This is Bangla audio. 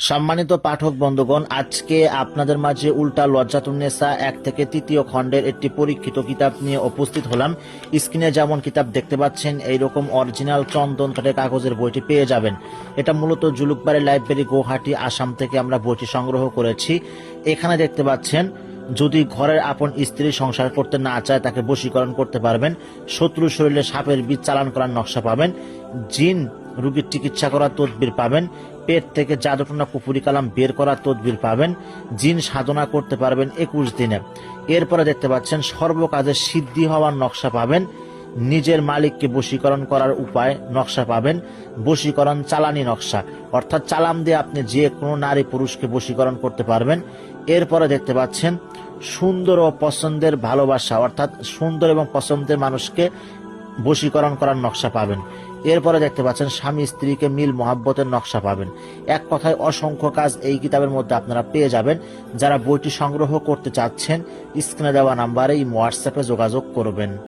সম্মানিত পাঠক বন্ধুগণ, আজকে আপনাদের মাঝে উল্টা লজ্জাতুন্নেসা 1 থেকে 3 খণ্ডের একটি পরীক্ষিত কিতাব নিয়ে উপস্থিত হলাম। স্ক্রিনে যেমন কিতাব দেখতে পাচ্ছেন, এইরকম অরিজিনাল চন্দন কাঠের কাগজের বইটি পেয়ে যাবেন। এটা মূলত জুলুকবাড়ি লাইব্রেরি, গুয়াহাটি, আসাম থেকে আমরা বইটি সংগ্রহ করেছি। এখানে দেখতে পাচ্ছেন, যদি ঘরের আপন স্ত্রী সংসার করতে না চায় তাকে বশীকরণ করতে পারবেন। শত্রু শরীরে সাপের বিষ চালান করার নকশা পাবেন। জিন রোগীর চিকিৎসা করার তদবির পাবেন। পেট থেকে জাদুটনা কুফুরি কালাম বের করার তদবির পাবেন। জিন সাধনা করতে পারবেন 21 দিনে। এরপরে দেখতে পাচ্ছেন, সর্বকাজে সিদ্ধি হওয়ার নকশা পাবেন। নিজের মালিককে বশীকরণ করার উপায় নকশা পাবেন। বশীকরণ চালানি নকশা, অর্থাৎ চালাম দিয়ে আপনি যে কোনো নারী পুরুষকে বশীকরণ করতে পারবেন। এরপরে দেখতে পাচ্ছেন, সুন্দর ও পছন্দের ভালোবাসা, অর্থাৎ সুন্দর এবং পছন্দের মানুষকে বশীকরণ করার নকশা পাবেন। এরপরে দেখতে পাচ্ছেন, স্বামী স্ত্রীকে মিল মহাব্বতের নকশা পাবেন। এক কথায় অসংখ্য কাজ এই কিতাবের মধ্যে আপনারা পেয়ে যাবেন। যারা বইটি সংগ্রহ করতে চাচ্ছেন, স্ক্রিনে দেওয়া নাম্বারে হোয়াটসঅ্যাপে যোগাযোগ করবেন।